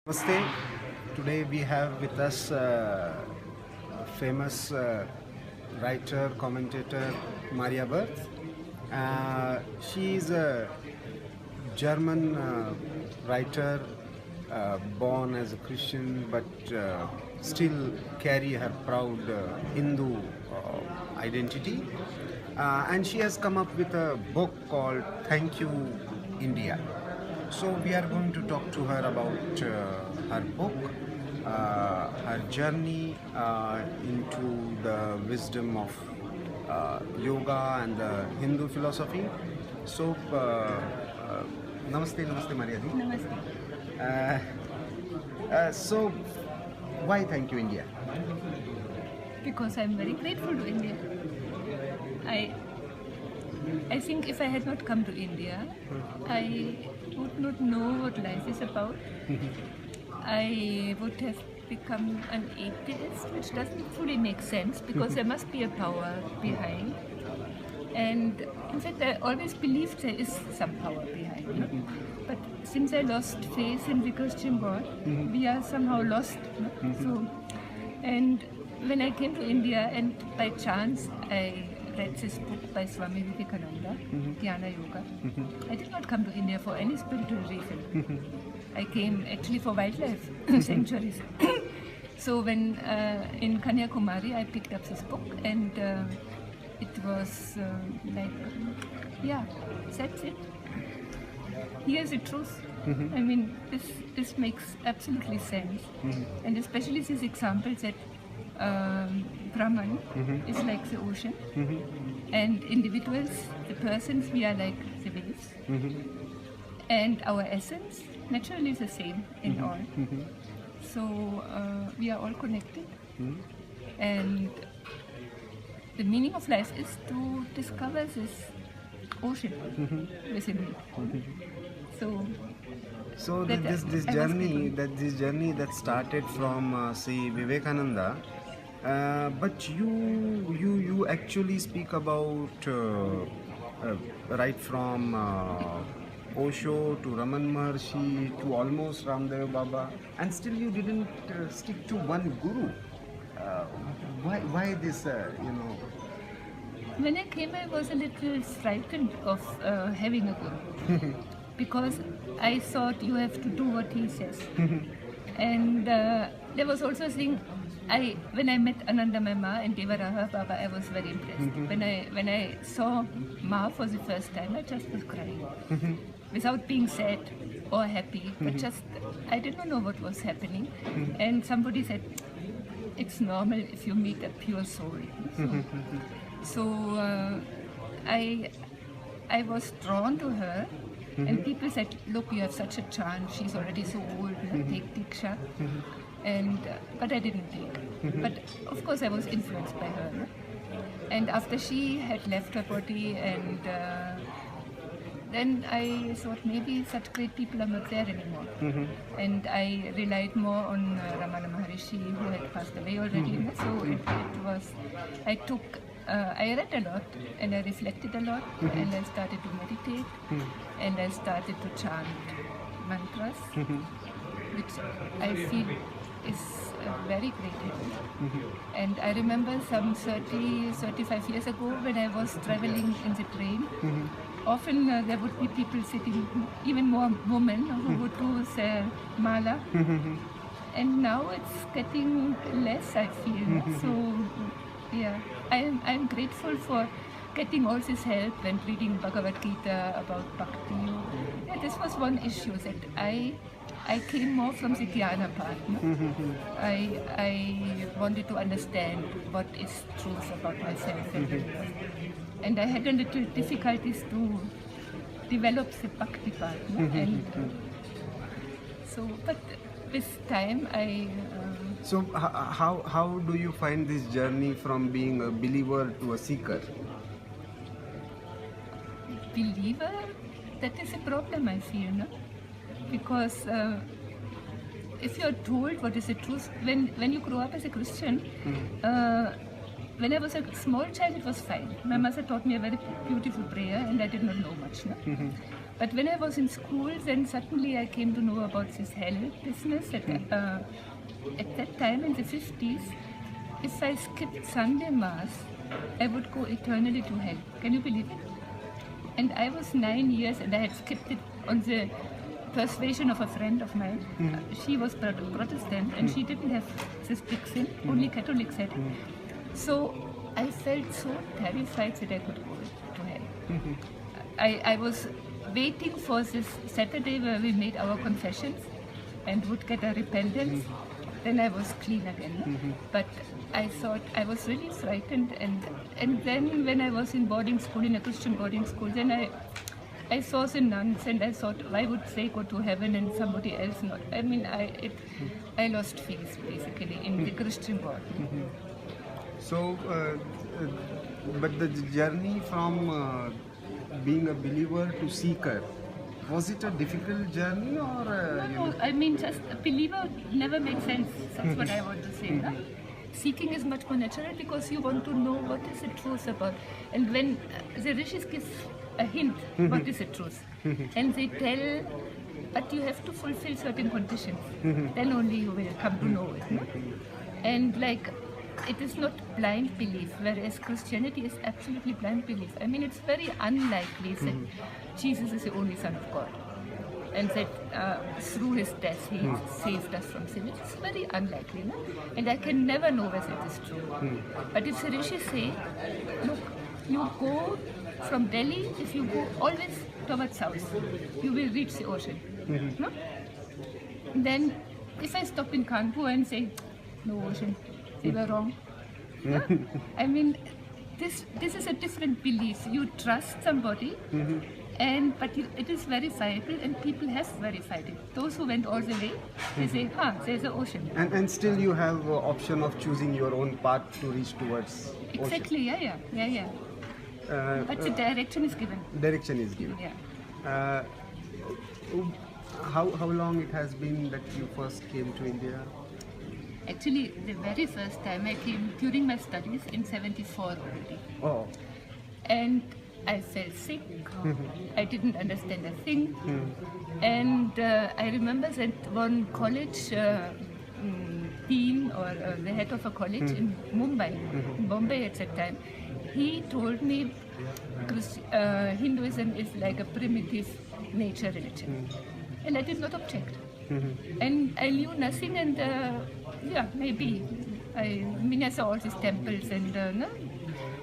Namaste. Today we have with us famous writer, commentator Maria Berth. She is a German writer, born as a Christian, but still carry her proud Hindu identity. And she has come up with a book called Thank You, India. So we are going to talk to her about her book, her journey into the wisdom of yoga and the Hindu philosophy. So, namaste, Maria ji. Namaste. So, why thank you, India? Because I'm very grateful to India. I think if I had not come to India, I would not know what life is about. I would have become an atheist, which doesn't fully make sense because there must be a power behind. And in fact, I always believed there is some power behind. No? But since I lost faith in the Christian God, we are somehow lost. No? So, and when I came to India, and by chance I read this book by Swami Vivekananda, Dhyana Yoga. I did not come to India for any spiritual reason. I came actually for wildlife sanctuaries. So when in Kanyakumari I picked up this book, and it was like, yeah, that's it. Here's the truth. I mean, this makes absolutely sense, and especially these examples that Brahman is like the ocean, and individuals, the persons, we are like the waves, and our essence naturally is the same in all. So we are all connected, and the meaning of life is to discover this ocean within me. So this journey that started from say Vivekananda, but you actually speak about right from Osho to Raman Maharshi to almost Ramdev Baba, and still you didn't stick to one guru. Why this? When I came, I was a little frightened of having a guru because I thought you have to do what he says. And there was also a thing. When I met Anandamai Ma and Devaraha Baba, I was very impressed. When I saw Ma for the first time, I just was crying, without being sad or happy, but just I did not know what was happening. And somebody said, "It's normal if you meet a pure soul." So I was drawn to her, and people said, "Look, you have such a chance. She's already so old. Take Diksha." And but I didn't take. But of course, I was influenced by her. No? And after she had left her body, and then I thought maybe such great people are not there anymore. And I relied more on Ramana Maharishi, who had passed away already. No? So it was. I read a lot, and I reflected a lot, and I started to meditate, and I started to chant mantras, which I feel is a very great help. And I remember some 35 years ago when I was traveling in the train, often there would be people sitting, even more women who would do the mala. And now it's getting less, I feel. So, yeah, I'm grateful for getting all this help and reading Bhagavad Gita about Bhakti. Yeah, this was one issue that I came more from the Dhyana part. No? I wanted to understand what is truth about myself. And I had a little difficulties to develop the Bhakti part. No? And so, but with time So how do you find this journey from being a believer to a seeker? Believer, that is a problem, I feel, no? Because if you're told what is the truth, when you grow up as a Christian, when I was a small child, it was fine. My mother taught me a very beautiful prayer, and I did not know much. No? But when I was in school, then suddenly I came to know about this hell business. At that time in the 50s, if I skipped Sunday Mass, I would go eternally to hell. Can you believe it? And I was 9 years and I had skipped it on the persuasion of a friend of mine. She was Protestant and she didn't have this big sin, only Catholics had it. So I felt so terrified that I could go to hell. I was waiting for this Saturday where we made our confessions and would get a repentance. Then I was clean again. But I thought I was really frightened, and then when I was in boarding school, in a Christian boarding school, then I saw the nuns and I thought, why would they go to heaven and somebody else not? I mean, I lost faith basically in the Christian God. So, but the journey from being a believer to seeker, was it a difficult journey or? No, I mean, just a believer never made sense. That's what I want to say. No? Seeking is much more natural because you want to know what is the truth about. And when the rishis give a hint, what is the truth? And they tell, but you have to fulfill certain conditions. Then only you will come to know it. No? And like, it is not blind belief, whereas Christianity is absolutely blind belief. I mean, it's very unlikely that Jesus is the only Son of God and that through his death he saved us from sin. It's very unlikely, no? And I can never know whether it is true. But if the rishis say, look, you go from Delhi, if you go always towards south, you will reach the ocean. No? Then if I stop in Kanpur and say, no ocean, they were wrong. No? I mean, this is a different belief. You trust somebody, but it is verifiable, and people have verified it. Those who went all the way, they say, there's an ocean. And still you have the option of choosing your own path to reach towards Exactly, ocean. yeah. But the direction is given. Direction is given. Yeah. How long it has been that you first came to India? Actually, the very first time I came during my studies in 74 already. Oh. And I felt sick. I didn't understand a thing. And I remember that one college dean or the head of a college in Mumbai, in Bombay at that time, he told me Hinduism is like a primitive nature religion. And I did not object. And I knew nothing, and maybe. I mean, I saw all these temples, and no?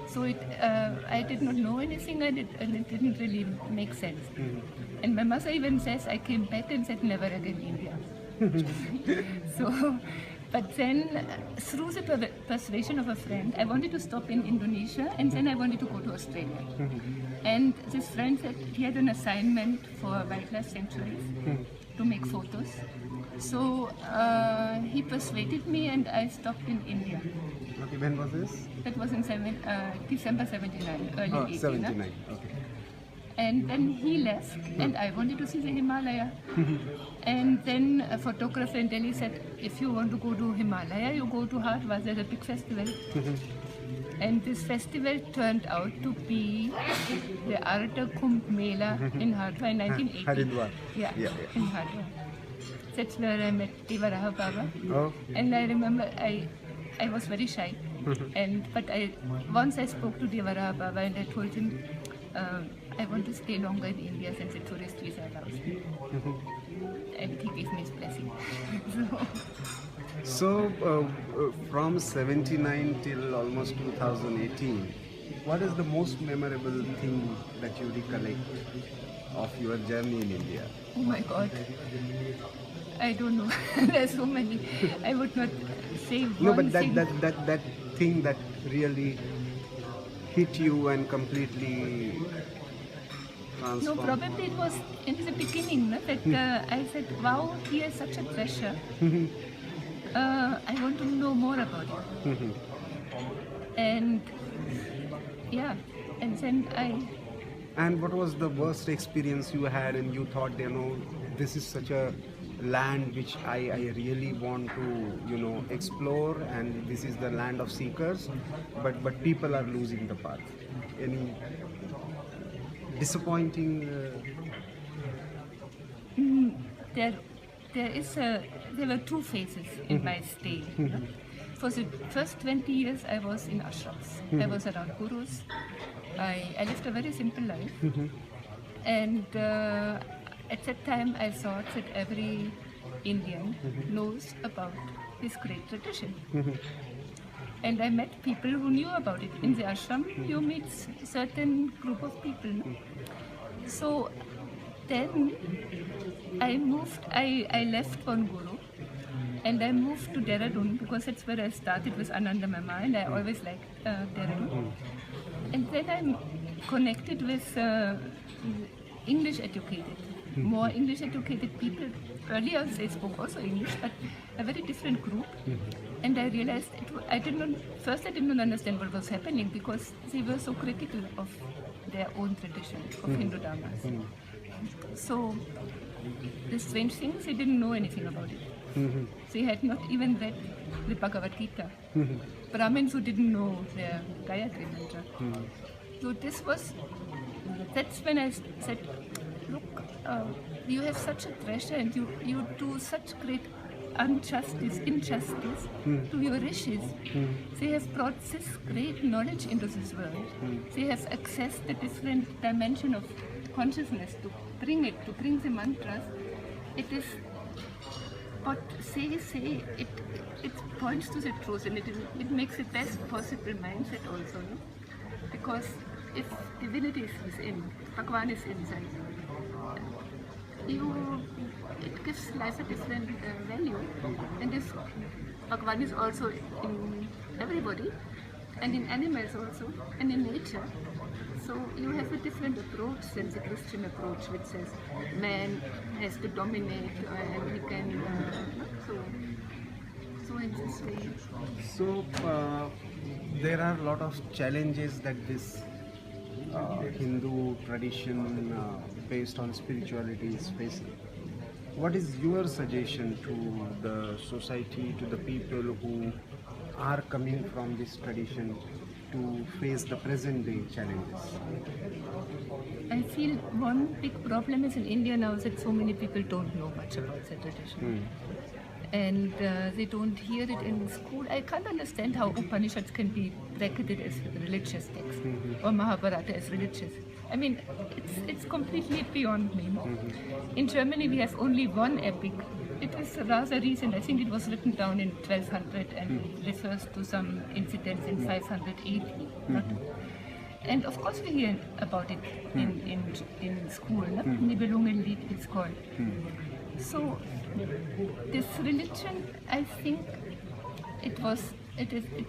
So I did not know anything, and it didn't really make sense. And my mother even says, I came back and said, never again India. So, but then through the persuasion of a friend, I wanted to stop in Indonesia, and then I wanted to go to Australia. And this friend said he had an assignment for wildlife sanctuaries to make photos. So he persuaded me, and I stopped in India. Okay, when was this? That was in December 79, early 80. 79, okay. And then he left, and I wanted to see the Himalaya. And then a photographer in Delhi said, if you want to go to Himalaya, you go to Hardwar, there's a big festival. And this festival turned out to be the Arta Kumbh Mela in Hardwar in 1980. Haridwar. Yeah, in Hardwar. That's where I met Devaraha Baba. Oh. And I remember I was very shy. But once I spoke to Devaraha Baba and I told him, I want to stay longer in India since the tourist visa allows me. And he gave me his blessing. So, from 79 till almost 2018, what is the most memorable thing that you recollect of your journey in India? Oh my God. I don't know. There's so many. I would not say one No, but thing. that thing that really hit you and completely transformed. No, probably it was in the beginning that I said, wow, he has such a treasure. I want to know more about it. And yeah, and then And what was the worst experience you had and you thought, this is such a land which I really want to, explore, and this is the land of seekers, but people are losing the path. Any disappointing there were two phases in my stay. For the first 20 years, I was in ashrams. I was around gurus. I lived a very simple life. And at that time, I thought that every Indian knows about this great tradition. And I met people who knew about it. In the ashram, you meet certain group of people. No? So then I left one guru and I moved to Dehradun because that's where I started with Ananda Mama, and I always liked Dehradun. And then I'm connected with English educated, more English educated people. Earlier they spoke also English, but a very different group. And I realized I did not understand what was happening because they were so critical of their own tradition, of Hindu Dharmas. So the strange thing is they didn't know anything about it. They had not even read the Bhagavad Gita. Brahmins who didn't know their Gayatri mantra. So that's when I said, look, you have such a treasure and you do such great injustice to your rishis. They have brought this great knowledge into this world. They have accessed the different dimension of consciousness to bring the mantras. It is what they say, it points to the truth, and it makes the best possible mindset also, no? Because if divinity is within, Bhagwan is inside, it gives life a different value, and this Bhagwan is also in everybody, and in animals also, and in nature. So you have a different approach than the Christian approach, which says man has to dominate and he can, so in this way. So there are a lot of challenges that this Hindu tradition based on spirituality is facing. What is your suggestion to the society, to the people who are coming from this tradition to face the present day challenges? I feel one big problem is in India now that so many people don't know much about the tradition. And they don't hear it in school. I can't understand how Upanishads can be bracketed as religious text or Mahabharata as religious. I mean, it's completely beyond me. In Germany, we have only one epic. It is rather recent. I think it was written down in 1200 and it refers to some incidents in 580. And of course, we hear about it in school. Nibelungenlied it's called. So this religion, I think it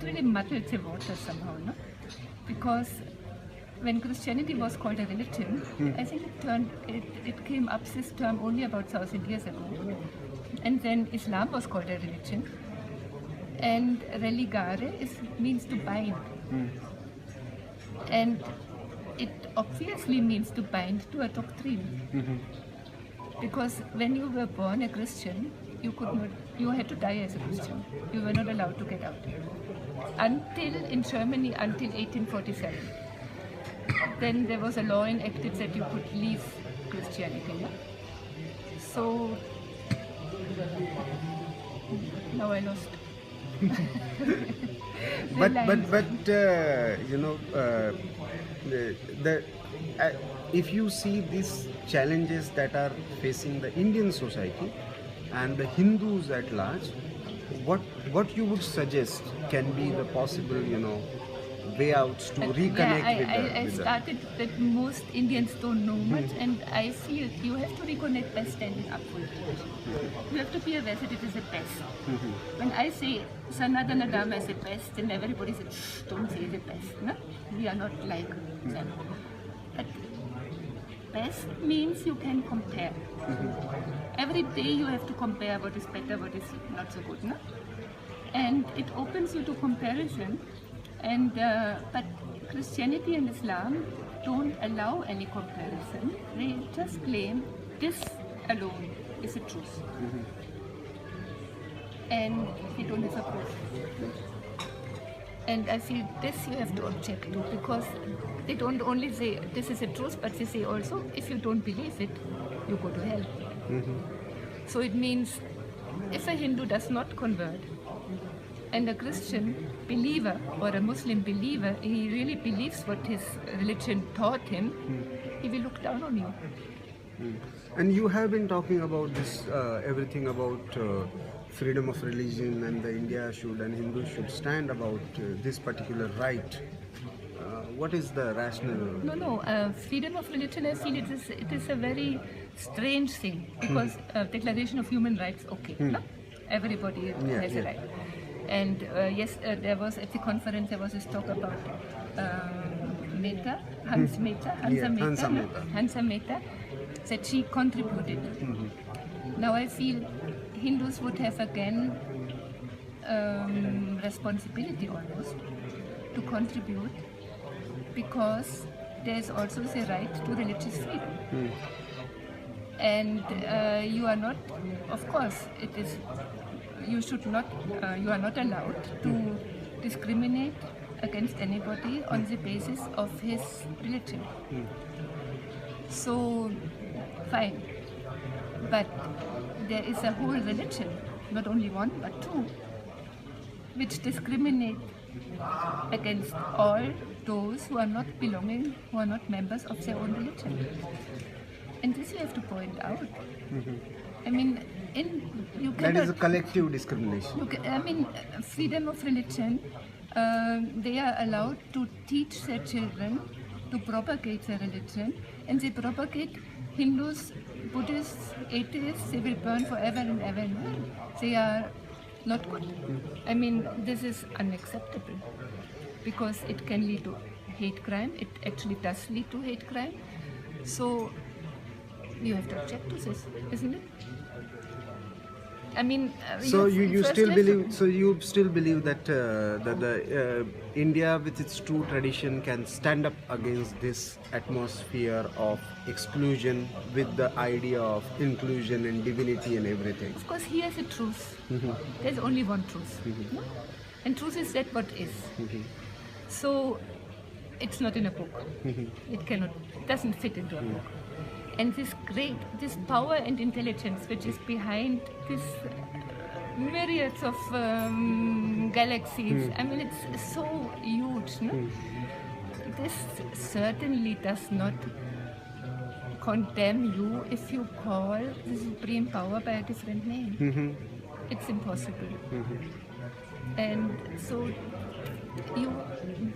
really muddled the water somehow, no? Because when Christianity was called a religion, I think it came up this term only about 1,000 years ago. And then Islam was called a religion. And religare means to bind. And it obviously means to bind to a doctrine. Because when you were born a Christian, you had to die as a Christian. You were not allowed to get out. In Germany, until 1847. Then there was a law enacted that you could leave Christianity. No? So, now I lost. If you see these challenges that are facing the Indian society and the Hindus at large, what you would suggest can be the possible, way outs to reconnect with the... I started that most Indians don't know much, and I feel you have to reconnect by standing up for it. You have to be aware that it is the best. When I say Sanatana Dharma is the best, then everybody says, shh, don't say the best. No? We are not like them. But best means you can compare. Every day you have to compare what is better, what is not so good. No? And it opens you to comparison. And but Christianity and Islam don't allow any comparison. They just claim this alone is the truth. And they don't have a proof. And I feel this you have to object to, because they don't only say this is the truth, but they say also if you don't believe it, you go to hell. So it means if a Hindu does not convert and a Christian believer or a Muslim believer, he really believes what his religion taught him, he will look down on you. And you have been talking about this, everything about freedom of religion, and the India should and Hindus should stand about this particular right. What is the rationale? No. Freedom of religion, I feel it is a very strange thing, because Declaration of Human Rights, okay, no? Everybody has a right. And yes, there was at the conference there was this talk about Mehta, Hansa Mehta, that she contributed. Now I feel Hindus would have again responsibility almost to contribute, because there is also the right to religious freedom. And you are not, of course, you are not allowed to discriminate against anybody on the basis of his religion. So, fine. But there is a whole religion, not only one but two, which discriminate against all those who are not belonging, who are not members of their own religion. And this we have to point out. I mean, you cannot... That is a collective discrimination. Freedom of religion, they are allowed to teach their children to propagate their religion, and they propagate Hindus, Buddhists, atheists, they will burn forever and ever and ever. They are not good. I mean, this is unacceptable, because it can lead to hate crime. It actually does lead to hate crime. So you have to object to this, isn't it? I mean, so you still believe? So you still believe that the India, with its true tradition, can stand up against this atmosphere of exclusion with the idea of inclusion and divinity and everything? Of course, he has a truth. There's only one truth, no? And truth is that what is. So it's not in a book. It doesn't fit into a book. And this power and intelligence which is behind this myriads of galaxies, I mean, it's so huge, no? This certainly does not condemn you if you call the supreme power by a different name. It's impossible. And so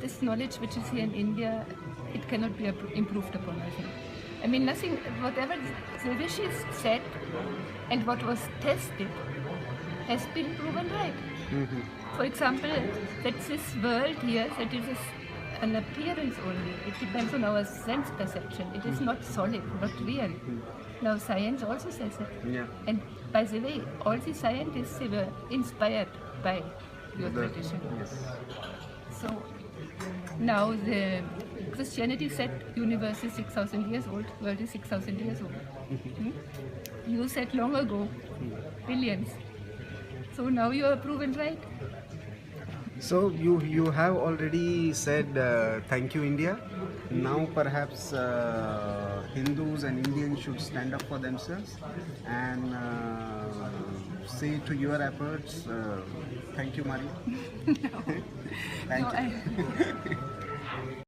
this knowledge which is here in India, it cannot be improved upon, I think. I mean, nothing, whatever the rishis said and what was tested has been proven right. For example, that this world here, that it is an appearance only. It depends on our sense perception. It is not solid, not real. Now science also says it. Yeah. And by the way, all the scientists, they were inspired by your tradition. Yes. So now the Christianity said universe is 6,000 years old, world is 6,000 years old. You said long ago, billions. So now you are proven right. So you have already said thank you, India. Now perhaps Hindus and Indians should stand up for themselves and say to your efforts, thank you, Maria. No. Thank No, you.